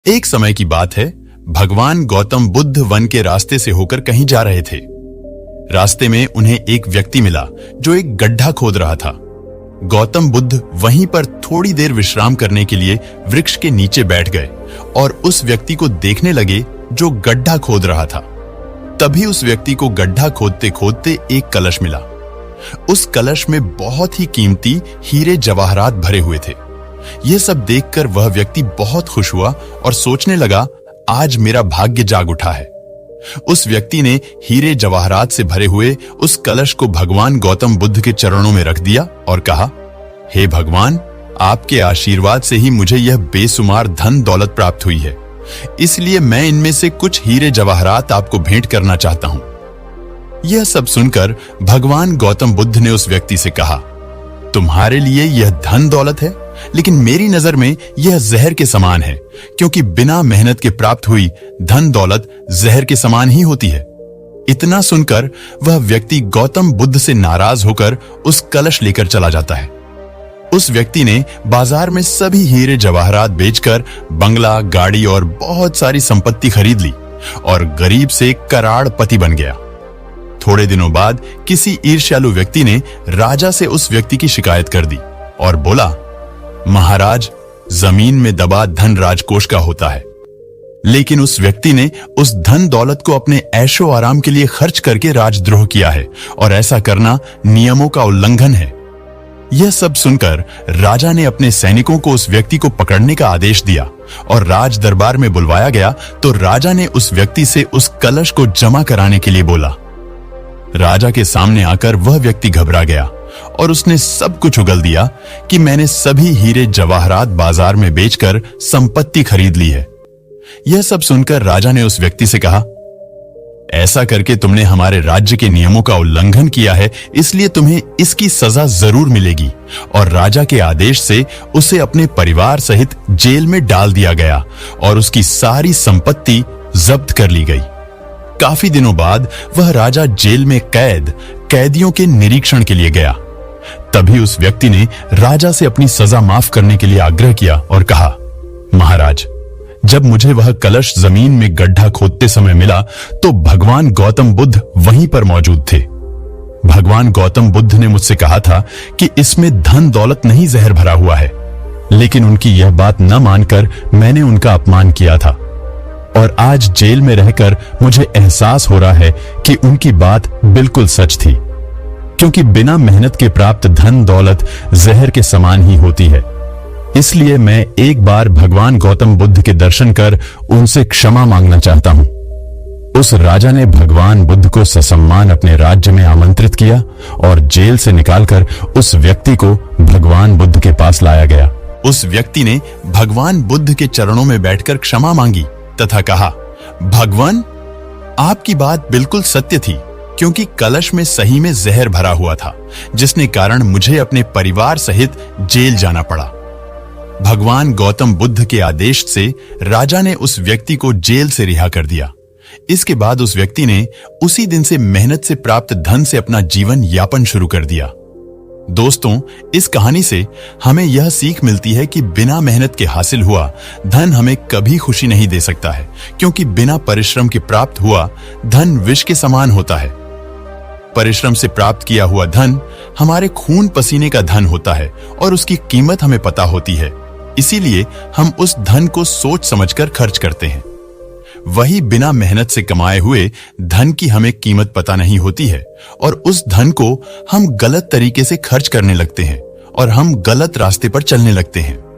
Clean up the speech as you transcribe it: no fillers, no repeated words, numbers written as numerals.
एक समय की बात है, भगवान गौतम बुद्ध वन के रास्ते से होकर कहीं जा रहे थे। रास्ते में उन्हें एक व्यक्ति मिला जो एक गड्ढा खोद रहा था। गौतम बुद्ध वहीं पर थोड़ी देर विश्राम करने के लिए वृक्ष के नीचे बैठ गए और उस व्यक्ति को देखने लगे जो गड्ढा खोद रहा था। तभी उस व्यक्ति को गड्ढा खोदते खोदते एक कलश मिला। उस कलश में बहुत ही कीमती हीरे जवाहरात भरे हुए थे। यह सब देखकर वह व्यक्ति बहुत खुश हुआ और सोचने लगा, आज मेरा भाग्य जाग उठा है। उस व्यक्ति ने हीरे जवाहरात से भरे हुए उस कलश को भगवान गौतम बुद्ध के चरणों में रख दिया और कहा, हे भगवान, आपके आशीर्वाद से ही मुझे यह बेसुमार धन दौलत प्राप्त हुई है, इसलिए मैं इनमें से कुछ हीरे जवाहरात आपको भेंट करना चाहता हूं। यह सब सुनकर भगवान गौतम बुद्ध ने उस व्यक्ति से कहा, तुम्हारे लिए यह धन दौलत है, लेकिन मेरी नजर में यह जहर के समान है, क्योंकि बिना मेहनत के प्राप्त हुई धन दौलत जहर के समान ही होती है। इतना सुनकर वह व्यक्ति गौतम बुद्ध से नाराज होकर उस कलश लेकर चला जाता है। उस व्यक्ति ने बाजार में सभी हीरे जवाहरात बेचकर बंगला, गाड़ी और बहुत सारी संपत्ति खरीद ली और गरीब से करोड़पति बन गया। थोड़े दिनों बाद किसी ईर्ष्यालु व्यक्ति ने राजा से उस व्यक्ति की शिकायत कर दी और बोला, महाराज, जमीन में दबा धन राजकोष का होता है, लेकिन उस व्यक्ति ने उस धन दौलत को अपने ऐशो आराम के लिए खर्च करके राजद्रोह किया है और ऐसा करना नियमों का उल्लंघन है। यह सब सुनकर राजा ने अपने सैनिकों को उस व्यक्ति को पकड़ने का आदेश दिया और राज दरबार में बुलवाया गया तो राजा ने उस व्यक्ति से उस कलश को जमा कराने के लिए बोला। राजा के सामने आकर वह व्यक्ति घबरा गया और उसने सब कुछ उगल दिया कि मैंने सभी हीरे जवाहरात बाजार में बेचकर संपत्ति खरीद ली है। यह सब सुनकर राजा ने उस व्यक्ति से कहा, ऐसा करके तुमने हमारे राज्य के नियमों का उल्लंघन किया है, इसलिए तुम्हें इसकी सजा जरूर मिलेगी। और राजा के आदेश से उसे अपने परिवार सहित जेल में डाल दिया गया और उसकी सारी संपत्ति जब्त कर ली गई। काफी दिनों बाद वह राजा जेल में कैदियों के निरीक्षण के लिए गया। तभी उस व्यक्ति ने राजा से अपनी सजा माफ करने के लिए आग्रह किया और कहा, महाराज, जब मुझे वह कलश जमीन में गड्ढा खोदते समय मिला तो भगवान गौतम बुद्ध वहीं पर मौजूद थे। भगवान गौतम बुद्ध ने मुझसे कहा था कि इसमें धन दौलत नहीं जहर भरा हुआ है, लेकिन उनकी यह बात न मानकर मैंने उनका अपमान किया था और आज जेल में रहकर मुझे एहसास हो रहा है कि उनकी बात बिल्कुल सच थी, क्योंकि बिना मेहनत के प्राप्त धन दौलत जहर के समान ही होती है। इसलिए मैं एक बार भगवान गौतम बुद्ध के दर्शन कर उनसे क्षमा मांगना चाहता हूं। उस राजा ने भगवान बुद्ध को ससम्मान अपने राज्य में आमंत्रित किया और जेल से निकालकर उस व्यक्ति को भगवान बुद्ध के पास लाया गया। उस व्यक्ति ने भगवान बुद्ध के चरणों में बैठकर क्षमा मांगी तथा कहा, भगवान, आपकी बात बिल्कुल सत्य थी, क्योंकि कलश में सही में जहर भरा हुआ था, जिसने कारण मुझे अपने परिवार सहित जेल जाना पड़ा। भगवान गौतम बुद्ध के आदेश से राजा ने उस व्यक्ति को जेल से रिहा कर दिया। इसके बाद उस व्यक्ति ने उसी दिन से मेहनत से प्राप्त धन से अपना जीवन यापन शुरू कर दिया। दोस्तों, इस कहानी से हमें यह सीख मिलती है कि बिना मेहनत के हासिल हुआ धन हमें कभी खुशी नहीं दे सकता है, क्योंकि बिना परिश्रम के प्राप्त हुआ धन विष के समान होता है। परिश्रम से प्राप्त किया हुआ धन हमारे खून पसीने का धन होता है और उसकी कीमत हमें पता होती है, इसीलिए हम उस धन को सोच समझकर खर्च करते हैं। वही बिना मेहनत से कमाए हुए धन की हमें कीमत पता नहीं होती है और उस धन को हम गलत तरीके से खर्च करने लगते हैं और हम गलत रास्ते पर चलने लगते हैं।